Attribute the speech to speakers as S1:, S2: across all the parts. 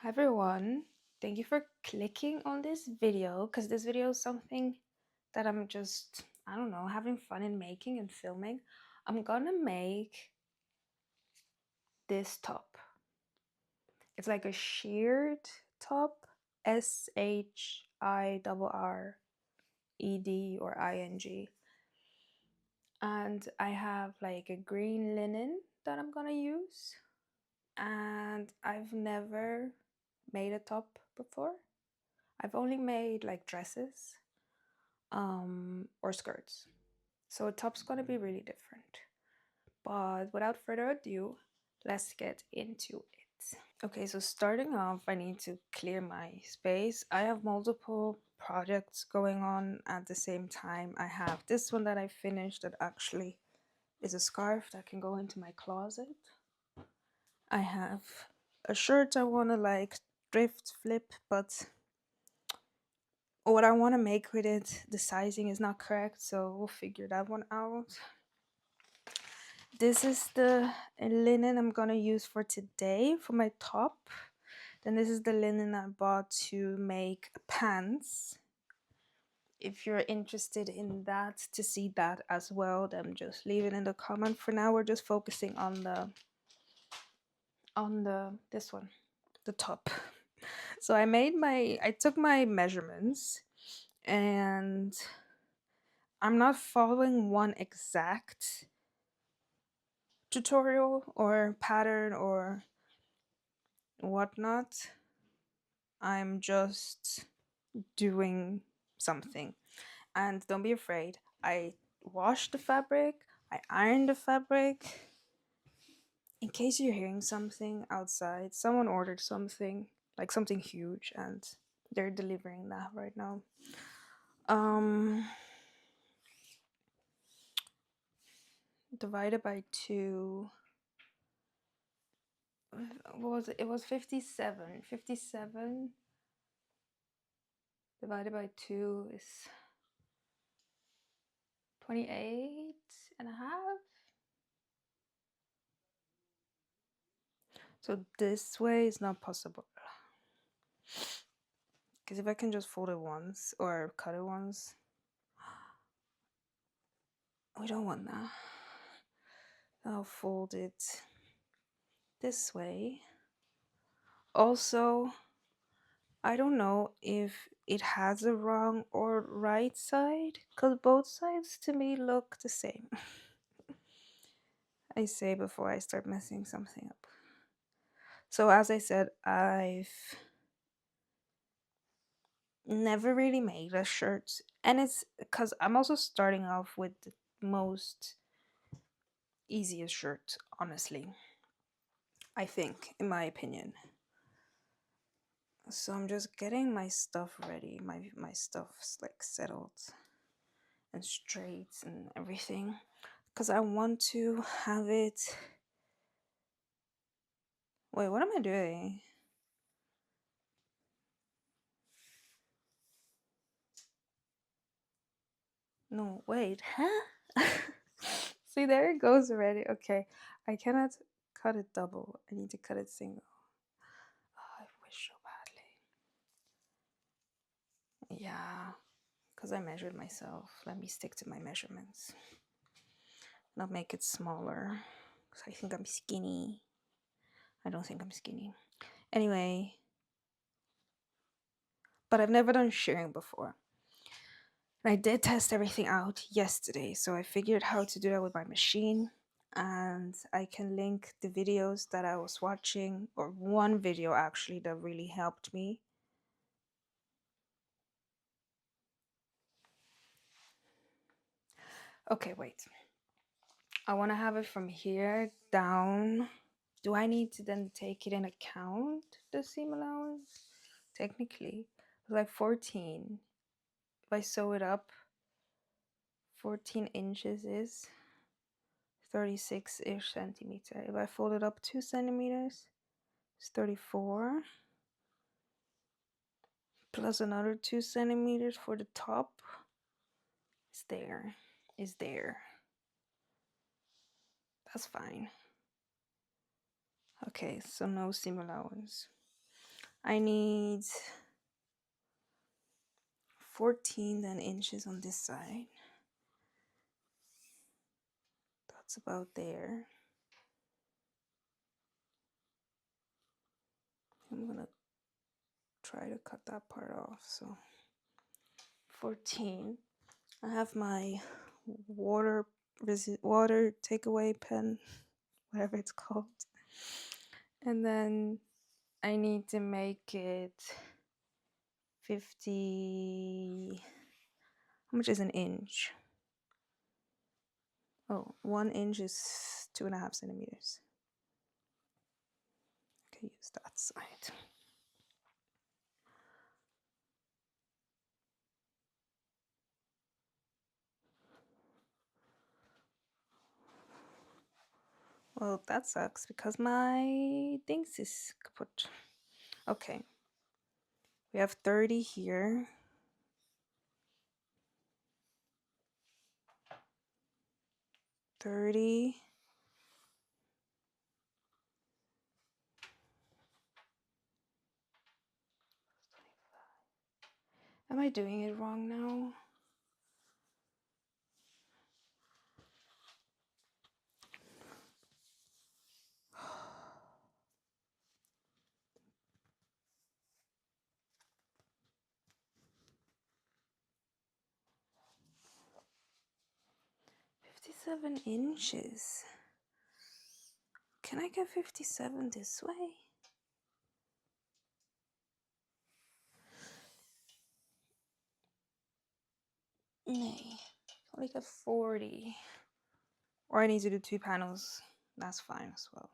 S1: Hi everyone, thank you for clicking on this video because this video is something that I'm just, I don't know, having fun in making and filming. I'm gonna make this top. It's like a shirred top, shirred or ing. And I have like a green linen that I'm gonna use. And I've never made a top before. I've only made like dresses or skirts. So a top's gonna be really different. But without further ado, let's get into it. Okay, so starting off, I need to clear my space. I have multiple projects going on at the same time. I have this one that I finished that actually is a scarf that can go into my closet. I have a shirt I want to like thrift flip, but what I want to make with it, the sizing is not correct, so we'll figure that one out. This is the linen I'm gonna use for today for my top. Then this is the linen I bought to make pants. If you're interested in that, to see that as well, then just leave it in the comment. For now, we're just focusing on this one, the top. So I took my measurements, and I'm not following one exact tutorial or pattern or whatnot. I'm just doing something. And don't be afraid. I washed the fabric, I ironed the fabric. In case you're hearing something outside, someone ordered something, like something huge, and they're delivering that right now. Divided by 2. What was it? It was 57. 57 divided by 2 is 28 and a half. So this way is not possible. Because if I can just fold it once or cut it once, we don't want that. I'll fold it this way. Also, I don't know if it has a wrong or right side, because both sides to me look the same. I say before I start messing something up. So as I said, I've never really made a shirt, and it's because I'm also starting off with the most easiest shirt, honestly, I think, in my opinion. So I'm just getting my stuff ready, my stuff's like settled and straight and everything, because I want to have it. Wait, what am I doing? No, wait, huh? See, there it goes already. Okay, I cannot cut it double. I need to cut it single. Oh, I wish so badly. Yeah, because I measured myself. Let me stick to my measurements. Not make it smaller. Because I think I'm skinny. I don't think I'm skinny. Anyway, but I've never done shearing before. And I did test everything out yesterday, so I figured how to do that with my machine. And I can link the videos that I was watching, or one video actually that really helped me. Okay, wait. I want to have it from here down. Do I need to then take it in account, the seam allowance? Technically, like 14. If I sew it up, 14 inches is 36-ish centimeter. If I fold it up 2 centimeters, it's 34. Plus another 2 centimeters for the top. It's there. Is there. That's fine. Okay, so no seam allowance. I need 14 then inches on this side. That's about there. I'm gonna try to cut that part off. So 14. I have my water takeaway pen, whatever it's called. And then I need to make it 50. How much is an inch? Oh, 1 inch is 2.5 centimeters. I can use that side. Well, that sucks because my things is kaput. Okay. We have 30 here. 30. Am I doing it wrong now? Seven inches. Can I get 57 this way? Nay, only got 40. Or I need to do 2 panels. That's fine as well.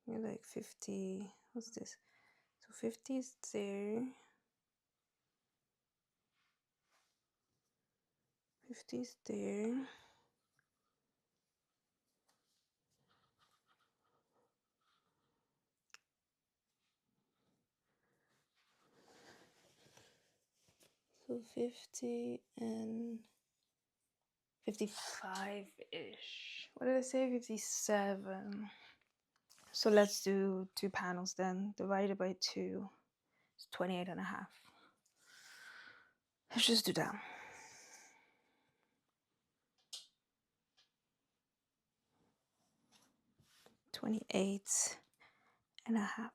S1: You're like 50. What's this? So 50 is there. 50 is there. So 50 and 55-ish. What did I say? 57. So let's do 2 panels then. Divided by 2. It's 28.5. Let's just do that. 28.5.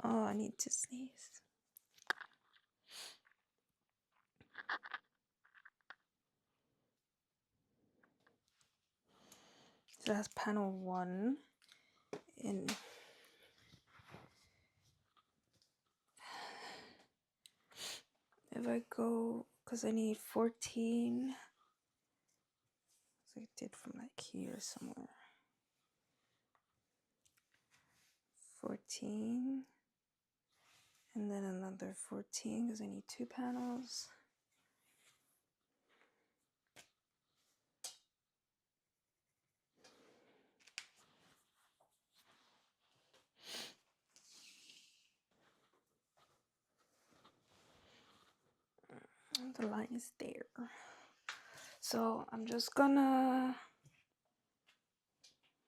S1: Oh, I need to sneeze. So that's panel 1. And if I go, because I need 14. So I did from like here somewhere. 14. And then another 14 because I need 2 panels. And the line is there. So I'm just gonna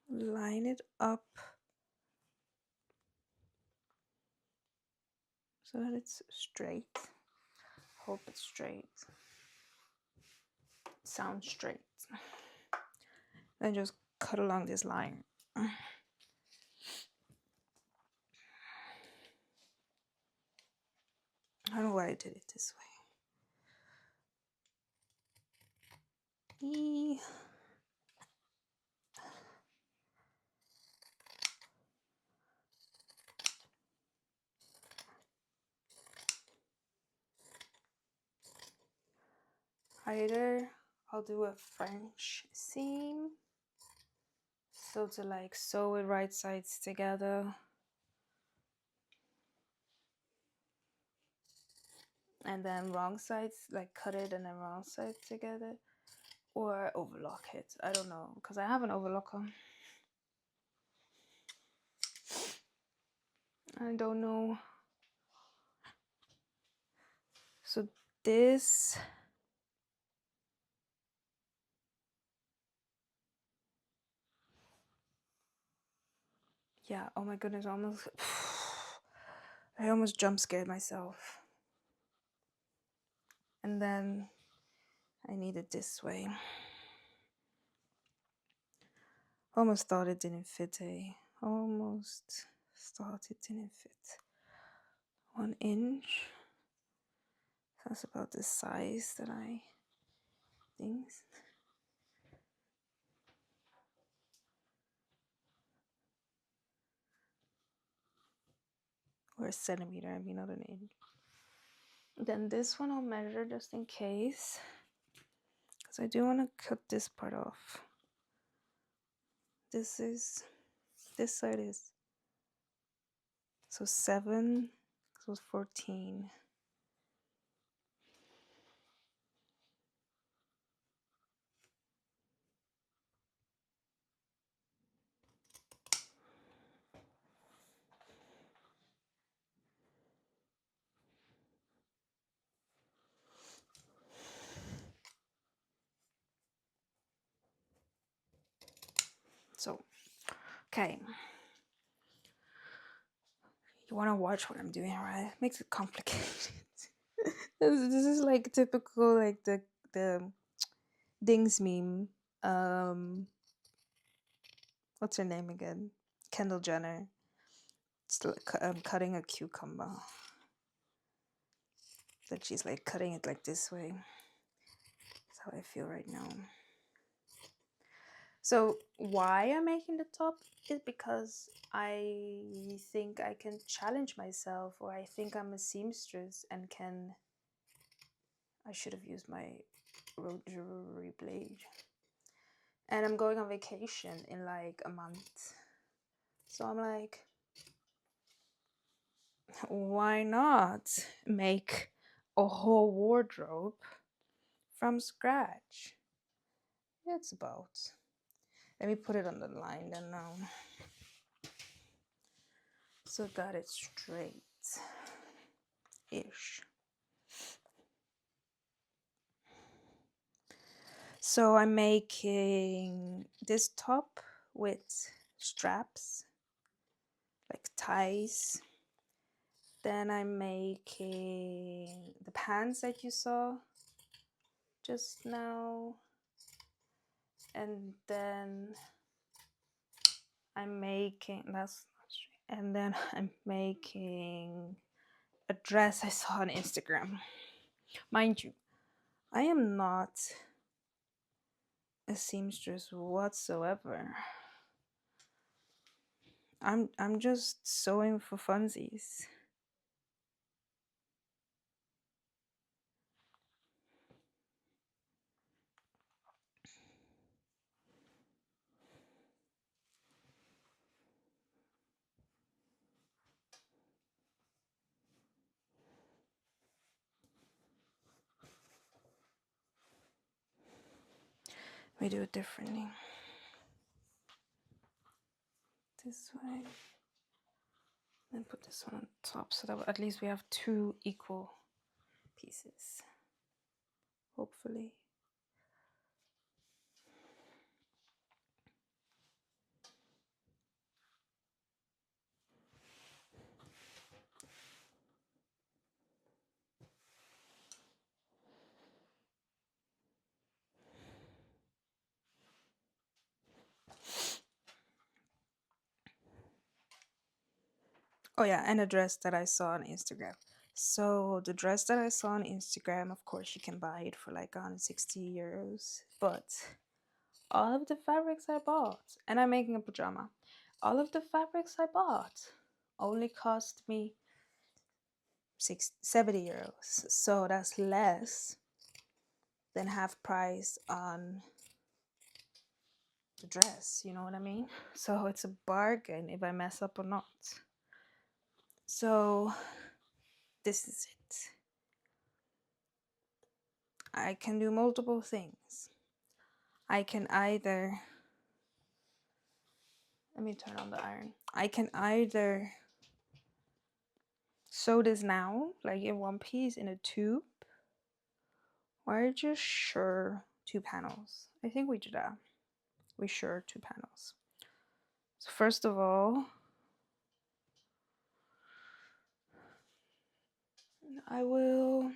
S1: line it up so that it's straight. Hope it's straight. Sounds straight. Then just cut along this line. I don't know why I did it this way. Either I'll do a French seam, so to like sew it right sides together, and then wrong sides, like cut it and then wrong sides together, or overlock it. I don't know, because I have an overlocker. I don't know. So this Yeah, oh my goodness, almost I almost jump scared myself. And then I need it this way. Almost thought it didn't fit, eh? Almost thought it didn't fit. 1 inch. That's about the size that I think. Or a centimeter, I mean, not an inch. Then this one I'll measure just in case, because I do want to cut this part off. This side is, so 7, so 14. So, okay. You want to watch what I'm doing, right? It makes it complicated. This is like typical, like the Dings meme. What's her name again? Kendall Jenner. It's like, cutting a cucumber. That she's like cutting it like this way. That's how I feel right now. So why I'm making the top is because I think I can challenge myself, or I think I'm a seamstress and can. I should have used my rotary blade. And I'm going on vacation in like a month. So I'm like, why not make a whole wardrobe from scratch? It's about. Let me put it on the line then now. So got it straight ish. So I'm making this top with straps, like ties. Then I'm making the pants that you saw just now. And then I'm making, and then I'm making a dress I saw on Instagram. Mind you, I am not a seamstress whatsoever. I'm just sewing for funsies. We do it differently. This way. Then put this one on top so that at least we have 2 equal pieces. Hopefully. Oh yeah, and a dress that I saw on Instagram. So the dress that I saw on Instagram, of course, you can buy it for like 160 euros. But all of the fabrics I bought, and I'm making a pajama, all of the fabrics I bought only cost me 70 euros. So that's less than half price on the dress, you know what I mean? So it's a bargain if I mess up or not. So this is it. I can do multiple things. I can either, let me turn on the iron. I can either sew this now, like in one piece in a tube, or just shirred 2 panels. I think we do that. We shirred 2 panels. So first of all, I will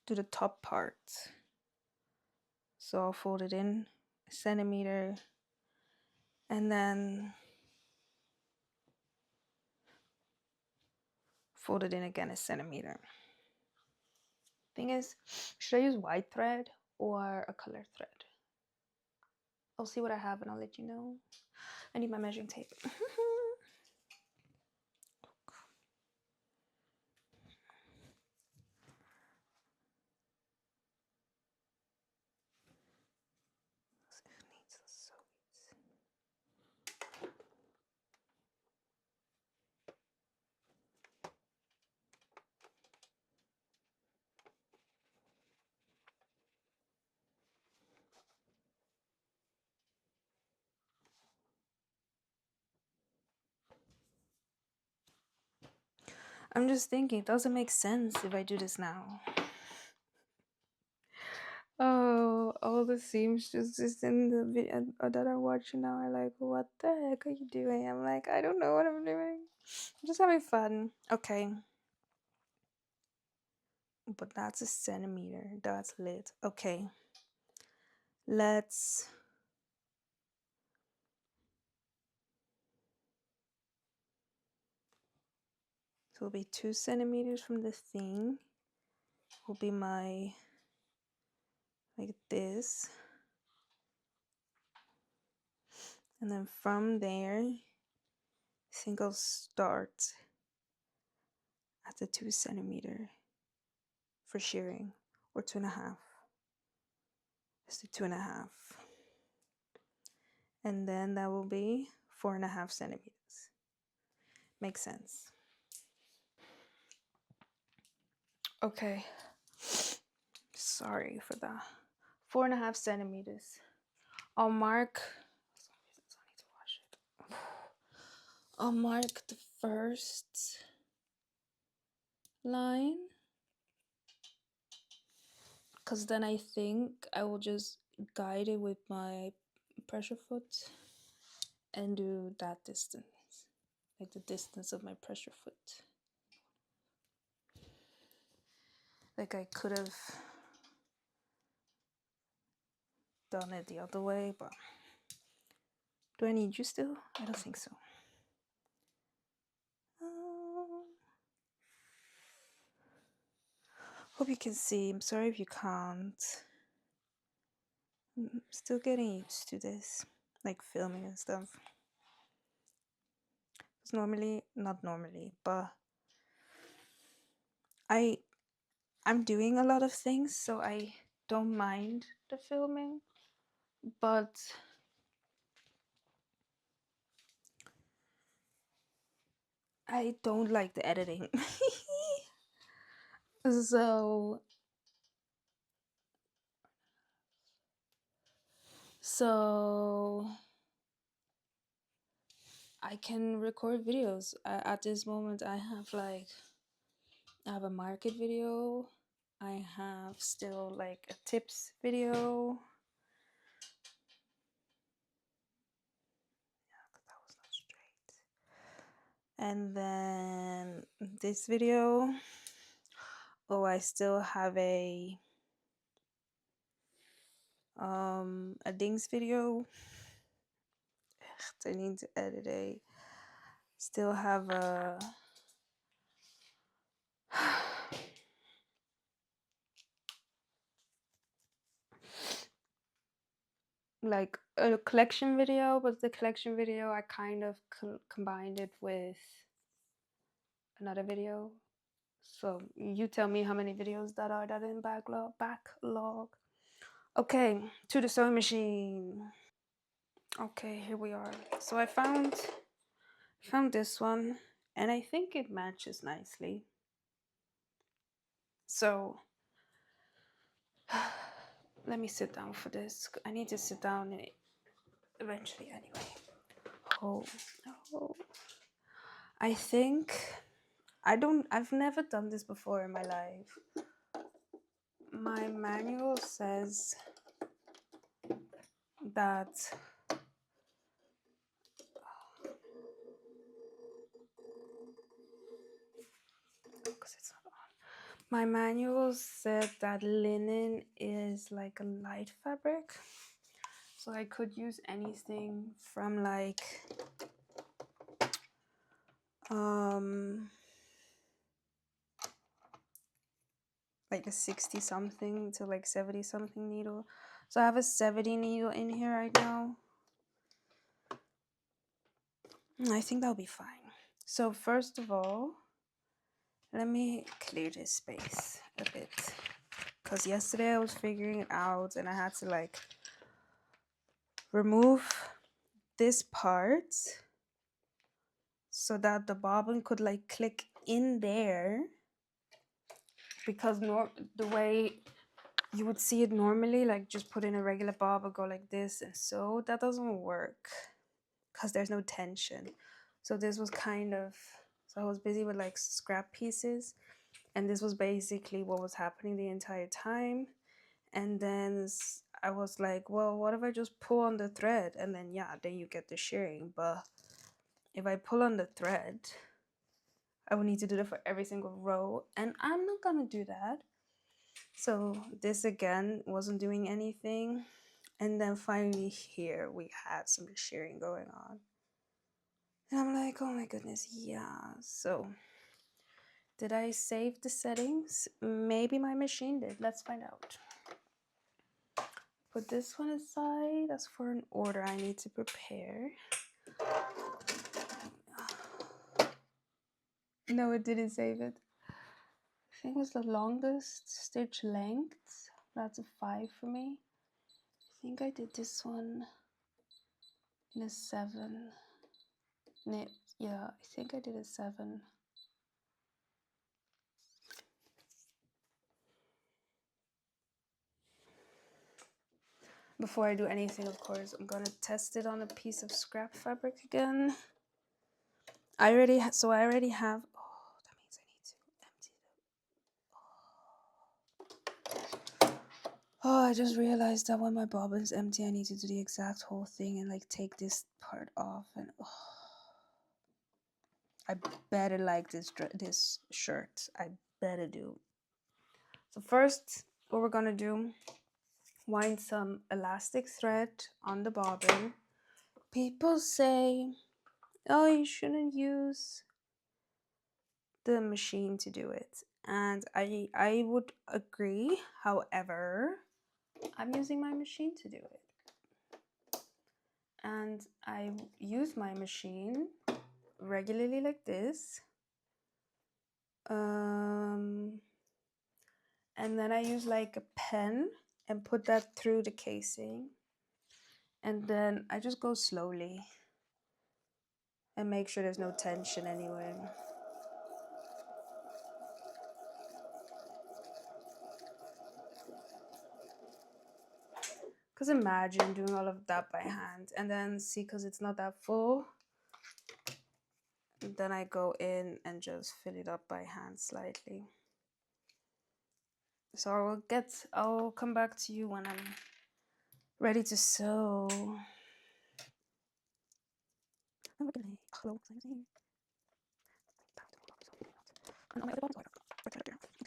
S1: do the top part. So I'll fold it in a centimeter and then fold it in again a centimeter. Thing is, should I use white thread or a color thread? I'll see what I have and I'll let you know. I need my measuring tape. I'm just thinking, it doesn't make sense if I do this now. Oh, all the seamstresses in the video that are watching now are like, what the heck are you doing? I'm like, I don't know what I'm doing. I'm just having fun. Okay. But that's a centimeter. That's lit. Okay. Let's... So it'll be 2 centimeters from the thing. Will be my... like this. And then from there, I think I'll start at the 2 centimeter for shearing, or 2.5. Let's do 2.5. And then that will be 4.5 centimeters. Makes sense. Okay. Sorry for that. 4.5 centimeters. I'll mark... I'll mark the first line, because then I think I will just guide it with my pressure foot and do that distance, like the distance of my pressure foot. Like I could have done it the other way, but do I need you still? I don't think so. Hope you can see. I'm sorry if you can't. I'm still getting used to this, like filming and stuff. It's normally, not normally, but I'm doing a lot of things, so I don't mind the filming, but I don't like the editing. So I can record videos. At this moment, I have a market video. I have still like a tips video. Yeah, 'cause that was not straight. And then this video. Oh, I still have a Dings video. I need to edit a... Still have a... like a collection video, but the collection video I kind of combined it with another video. So you tell me how many videos that are in backlog. Okay, to the sewing machine. Okay, here we are. So I found this one, and I think it matches nicely. So let me sit down for this. I need to sit down eventually anyway. Oh, I think I've never done this before in my life. My manual says that My manual said that linen is like a light fabric, so I could use anything from like a 60 something to like 70 something needle. So I have a 70 needle in here right now. I think that'll be fine. So first of all, let me clear this space a bit, because yesterday I was figuring it out and I had to like remove this part so that the bobbin could like click in there, because the way you would see it normally, like just put in a regular bob or go like this and so that doesn't work because there's no tension. So this was kind of, so I was busy with like scrap pieces, and this was basically what was happening the entire time. And then I was like, well, what if I just pull on the thread, and then then you get the shearing. But if I pull on the thread, I would need to do that for every single row, and I'm not gonna do that. So this again wasn't doing anything. And then finally here we had some shearing going on. And I'm like, oh my goodness, yeah. So did I save the settings? Maybe my machine did. Let's find out. Put this one aside. That's for an order I need to prepare. No, it didn't save it. I think it was the longest stitch length. That's a 5 for me. I think I did this one in a 7. Yeah, I think I did a 7. Before I do anything, of course, I'm gonna test it on a piece of scrap fabric again. I already have. Oh, that means I need to empty it. Oh, I just realized that when my bobbin's empty, I need to do the exact whole thing and like take this part off. And I better like this shirt. I better do. So first, what we're gonna do, wind some elastic thread on the bobbin. People say, oh, you shouldn't use the machine to do it, and I would agree. However, I'm using my machine to do it, and I use my machine regularly like this, and then I use like a pen and put that through the casing, and then I just go slowly and make sure there's no tension anywhere. Because imagine doing all of that by hand, and then see, because it's not that full, then I go in and just fill it up by hand slightly. So I'll come back to you when I'm ready to sew. Okay,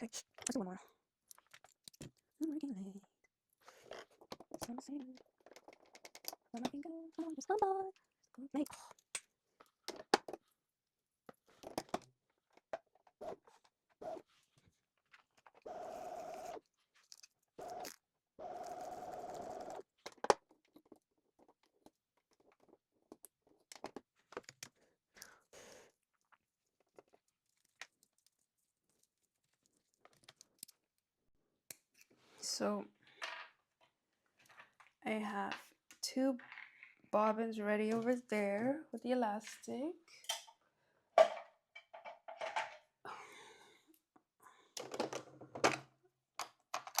S1: let's do one more. So I have 2 bobbins ready over there with the elastic.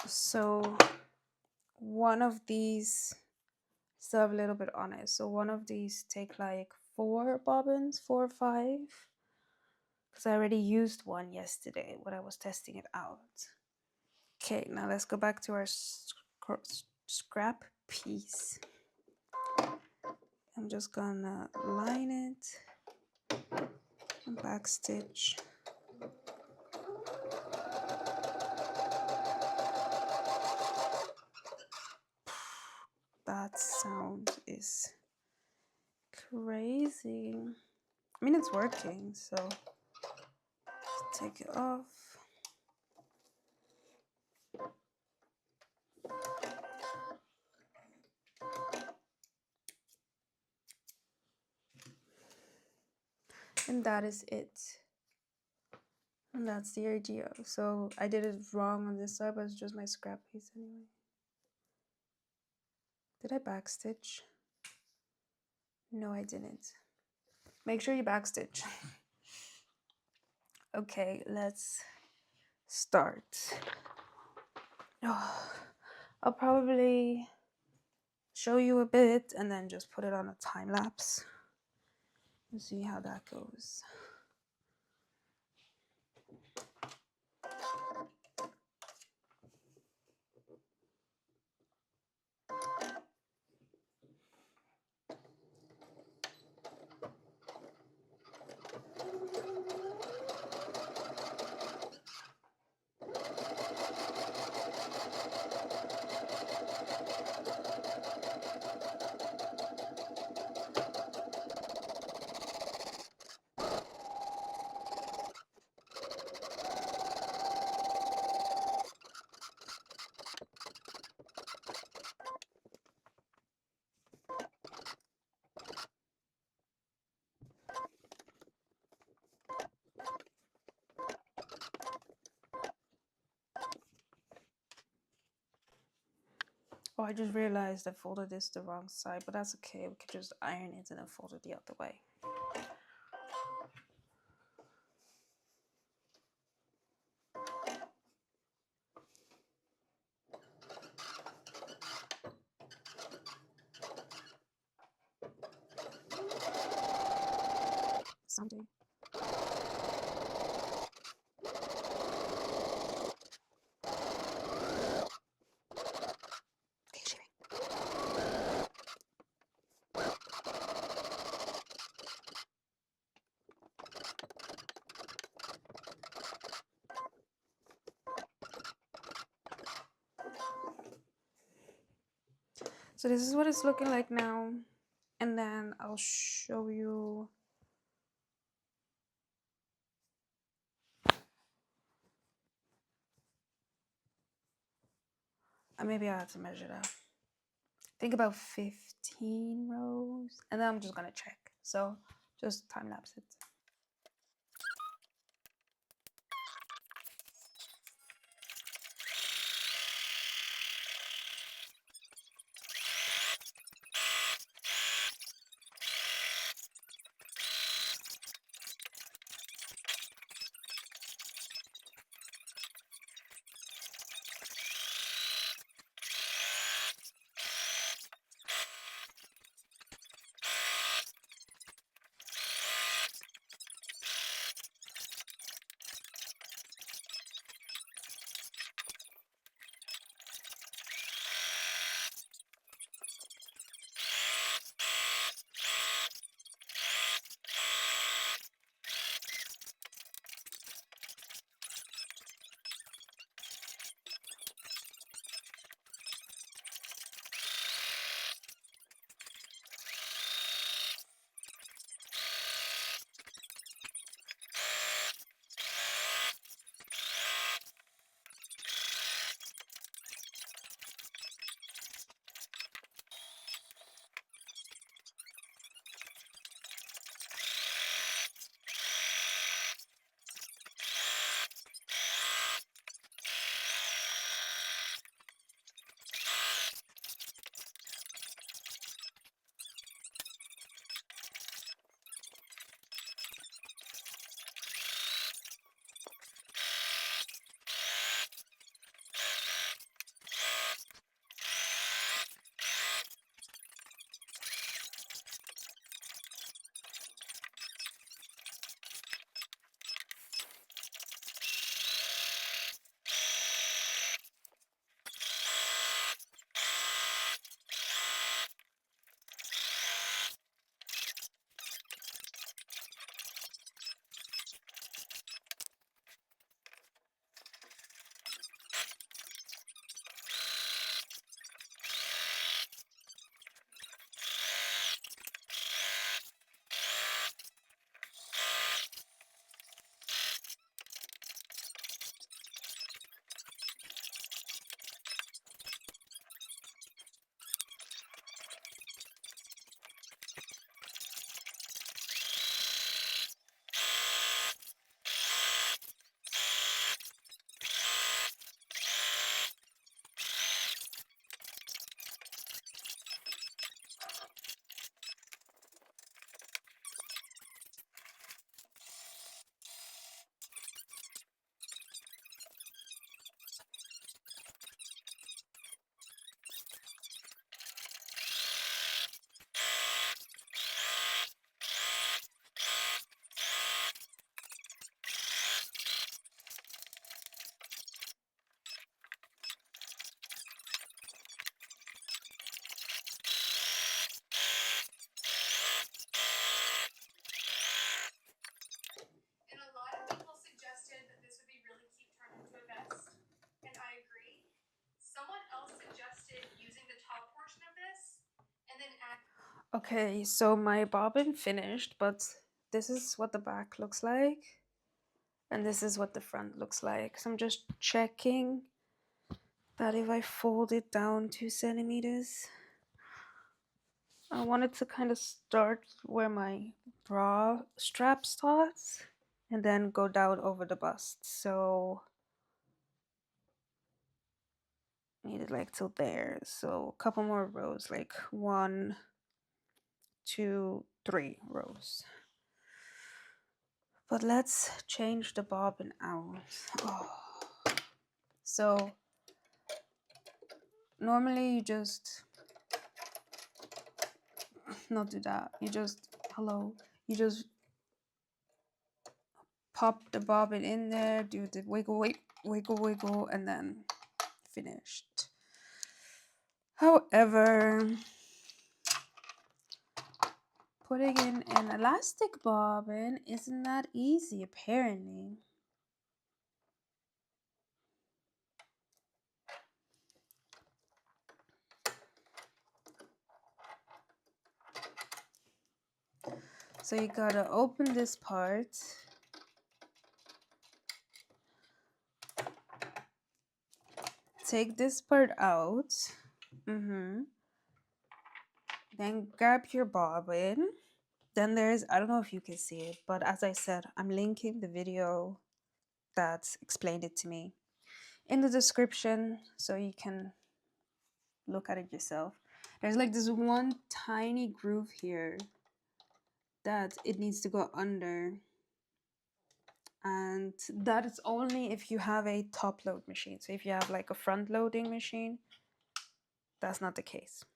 S1: So one of these still have a little bit on it. So one of these take like 4 bobbins, 4 or 5. Because I already used one yesterday when I was testing it out. Okay, now let's go back to our scrap piece. I'm just gonna line it and back stitch. that sound is crazy. I mean, it's working, so take it off. And that is it. And that's the idea. So I did it wrong on this side, but it's just my scrap piece anyway. Did I backstitch? No, I didn't. Make sure you backstitch. Okay, let's start. Oh, I'll probably show you a bit and then just put it on a time lapse and see how that goes. Oh, I just realized I folded this the wrong side, but that's okay. We could just iron it and then fold it the other way. Someday. Okay, sharing. So this is what it's looking like now, and then I'll show you. Maybe I have to measure that. I think about 15 rows, and then I'm just gonna check. So just time lapse it. Okay, so my bobbin finished, but this is what the back looks like, and this is what the front looks like. So I'm just checking that if I fold it down 2 centimeters, I wanted to kind of start where my bra strap starts and then go down over the bust. So I need it like till there. So a couple more rows, like 1, 2, 3 rows. But let's change the bobbin out. Oh. So normally you just not do that. You just You just pop the bobbin in there, do the wiggle, wiggle, wiggle, and then finished. However, putting in an elastic bobbin isn't that easy, apparently. So you gotta open this part. Take this part out. Then grab your bobbin. Then there's, I don't know if you can see it, but as I said, I'm linking the video that explained it to me in the description so you can look at it yourself. There's like this one tiny groove here that it needs to go under, and that is only if you have a top load machine. So if you have like a front loading machine, that's not the case.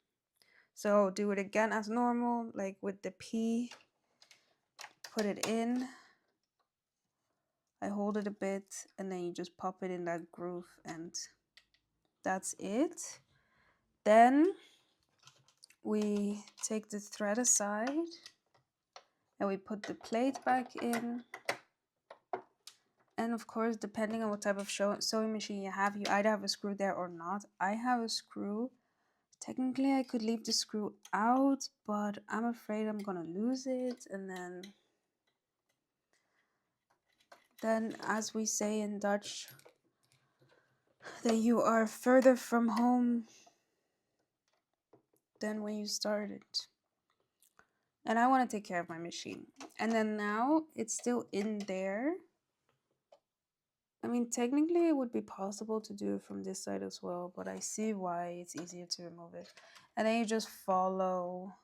S1: So do it again as normal, like with the P, put it in, I hold it a bit, and then you just pop it in that groove, and that's it. Then we take the thread aside and we put the plate back in. And of course, depending on what type of sewing machine you either have a screw there or not. I have a screw. Technically, I could leave the screw out, but I'm afraid I'm gonna lose it. And then as we say in Dutch, that you are further from home than when you started. And I want to take care of my machine. And then now it's still in there. I mean, technically it would be possible to do it from this side as well, but I see why it's easier to remove it. And then you just follow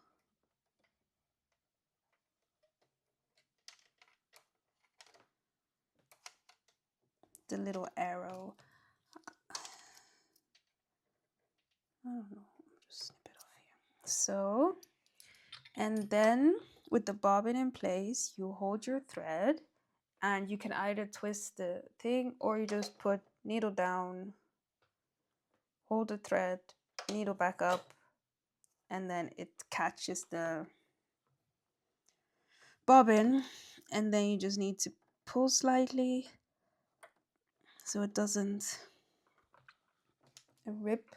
S1: the little arrow. I don't know, just snip it off here. So, and then with the bobbin in place, you hold your thread, and you can either twist the thing or you just put needle down, hold the thread, needle back up, and then it catches the bobbin, and then you just need to pull slightly so it doesn't rip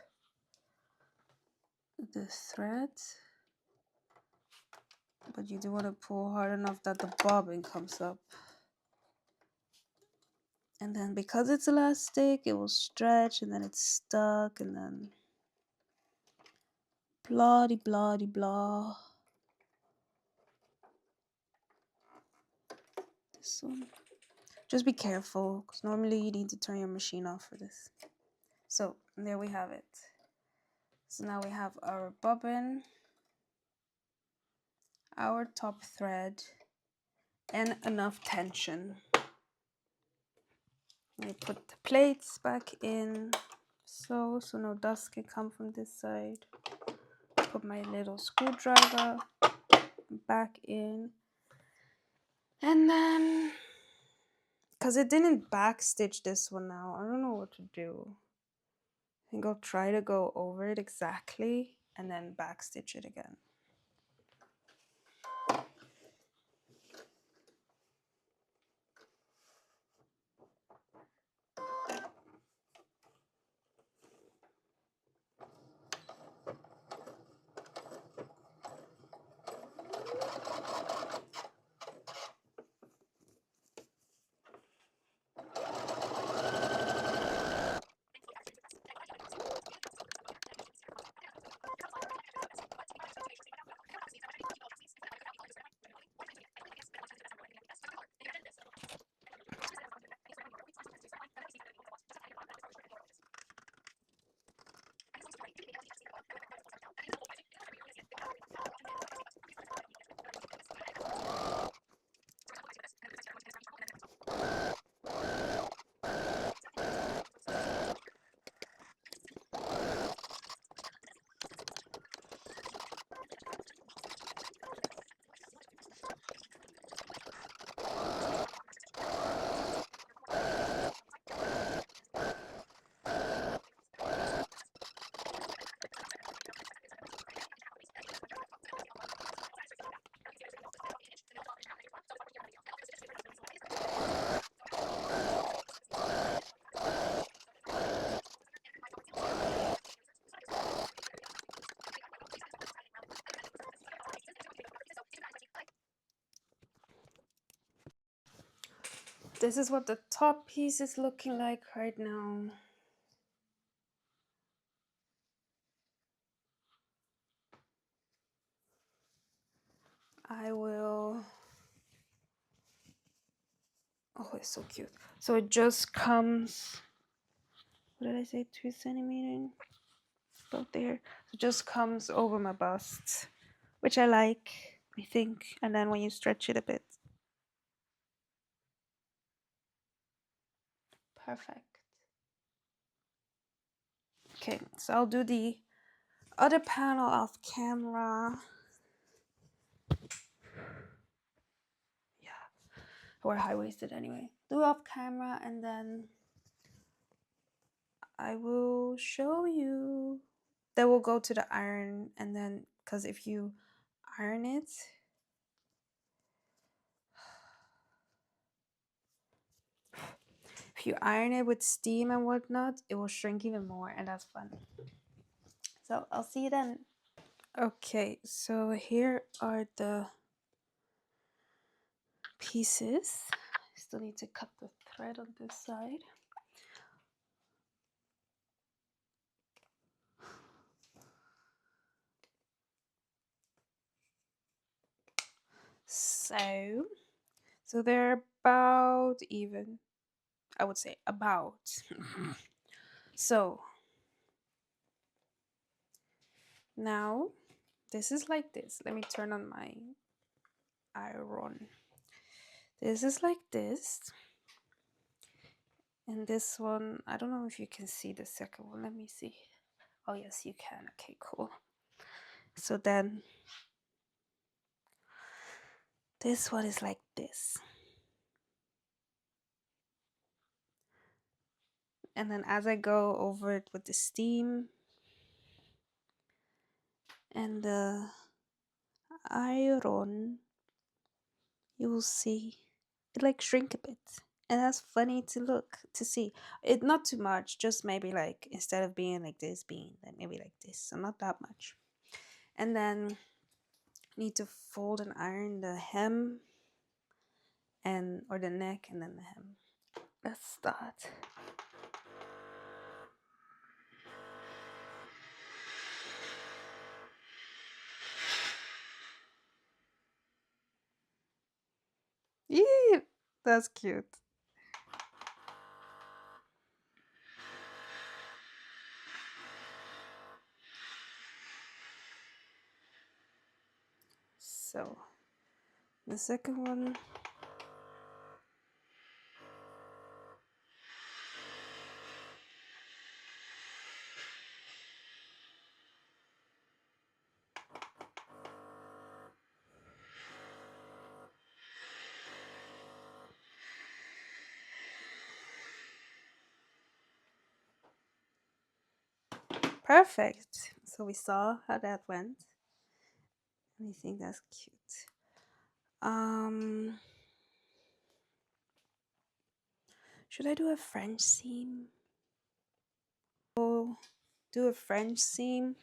S1: the thread, but you do want to pull hard enough that the bobbin comes up. And then because it's elastic, it will stretch, and then it's stuck, and then blah de blah de blah. This one. Just be careful, because normally you need to turn your machine off for this. So there we have it. So now we have our bobbin, our top thread, and enough tension. I put the plates back in, so no dust can come from this side. Put my little screwdriver back in, and then, because it didn't backstitch this one now, I don't know what to do. I think I'll try to go over it exactly and then backstitch it again. This is what the top piece is looking like right now. I will. Oh, it's so cute. So it just comes. What did I say? 2 centimeters. About there. So it just comes over my bust, which I like, I think. And then when you stretch it a bit. Perfect. Okay, so I'll do the other panel off camera. Yeah, we're high-waisted anyway. Do off camera and then I will show you. Then we'll go to the iron and then, because if you iron it, if you iron it with steam and whatnot, it will shrink even more and that's fun. So I'll see you then. Okay, so here are the pieces. I still need to cut the thread on this side. So they're about even. I would say about. So now this is like this. Let me turn on my iron. This is like this. And this one, I don't know if you can see the second one. Let me see. Oh, yes, you can. Okay, cool. So then this one is like this. And then as I go over it with the steam and the iron, you will see it like shrink a bit. And that's funny to see. It not too much, just maybe like instead of being like this, being like maybe like this. So not that much. And then need to fold and iron the hem and or the neck and then the hem. Let's start. Yeah, that's cute. So the second one. Perfect. So we saw how that went. I think that's cute. Should I do a French seam? I'll do a French seam,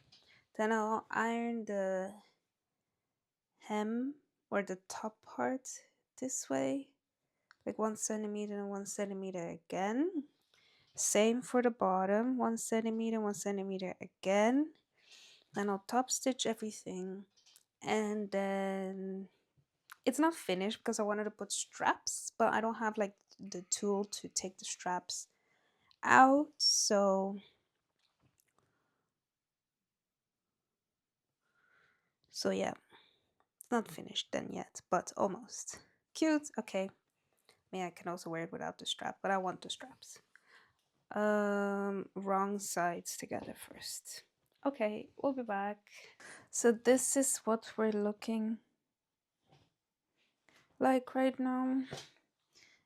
S1: then I'll iron the hem or the top part this way, like 1 centimeter and 1 centimeter again. Same for the bottom, 1 centimeter, 1 centimeter again. Then I'll top stitch everything, and then it's not finished because I wanted to put straps, but I don't have like the tool to take the straps out, so yeah, it's not finished then yet, but almost. Cute. Okay, maybe I can also wear it without the strap, but I want the straps. Wrong sides together first. Okay, we'll be back. So this is what we're looking like right now,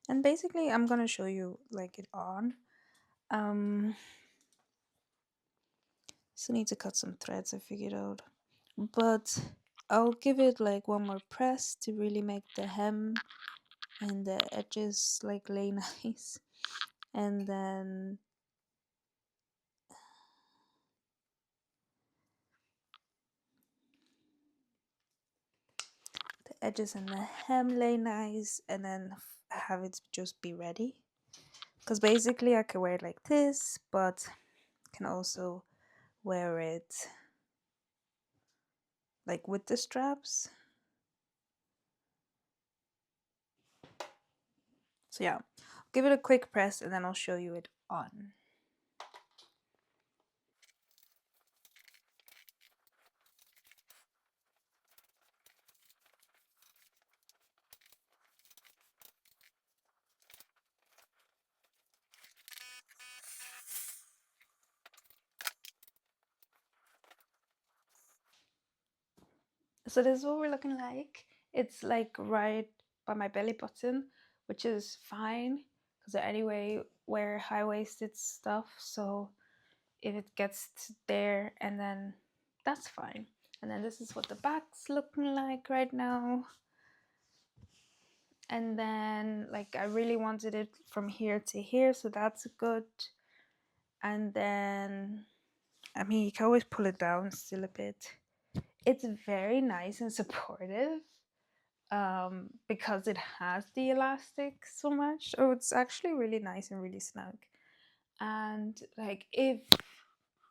S1: and basically I'm gonna show you like it on. Still need to cut some threads, I figured out, but I'll give it like one more press to really make the hem and the edges like lay nice, and then the edges and the hem lay nice, and then have it just be ready. Because basically I can wear it like this, but can also wear it like with the straps. So yeah, I'll give it a quick press and then I'll show you it on. So this is what we're looking like. It's like right by my belly button, which is fine because I anyway wear high-waisted stuff. So if it gets to there, and then that's fine. And then this is what the back's looking like right now. And then like I really wanted it from here to here, so that's good. And then I mean, you can always pull it down still a bit. It's very nice and supportive because it has the elastic so much. Oh, it's actually really nice and really snug. And like if,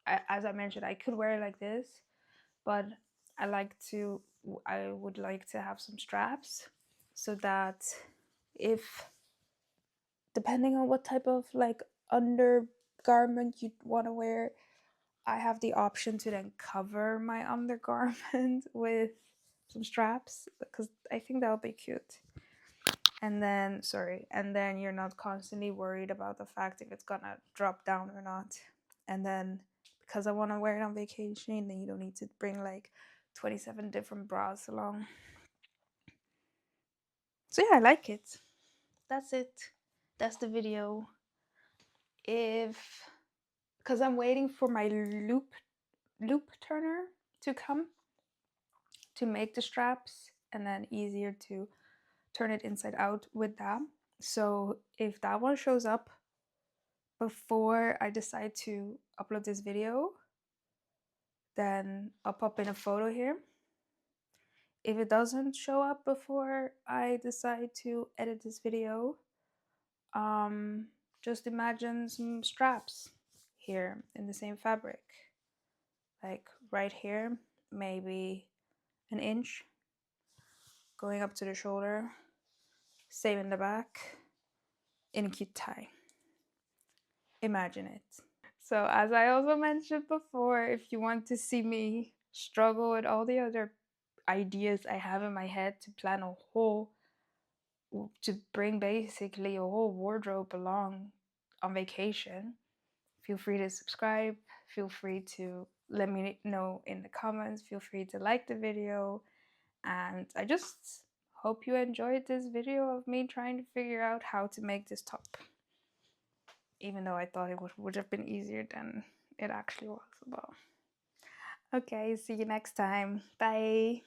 S1: as I mentioned, I could wear it like this, but I would like to have some straps so that if, depending on what type of like undergarment you want to wear, I have the option to then cover my undergarment with some straps because I think that would be cute. And then, sorry, and then you're not constantly worried about the fact if it's gonna drop down or not. And then because I want to wear it on vacation, then you don't need to bring like 27 different bras along. So yeah, I like it. That's it. That's the video. If, because I'm waiting for my loop turner to come to make the straps, and then easier to turn it inside out with that. So if that one shows up before I decide to upload this video, then I'll pop in a photo here. If it doesn't show up before I decide to edit this video, just imagine some straps here in the same fabric, like right here, maybe an inch going up to the shoulder, same in the back, in a cute tie. Imagine it. So as I also mentioned before, if you want to see me struggle with all the other ideas I have in my head to plan a whole, to bring basically a whole wardrobe along on vacation, feel free to subscribe, feel free to let me know in the comments, feel free to like the video, and I just hope you enjoyed this video of me trying to figure out how to make this top, even though I thought it would have been easier than it actually was. Well, okay, see you next time. Bye.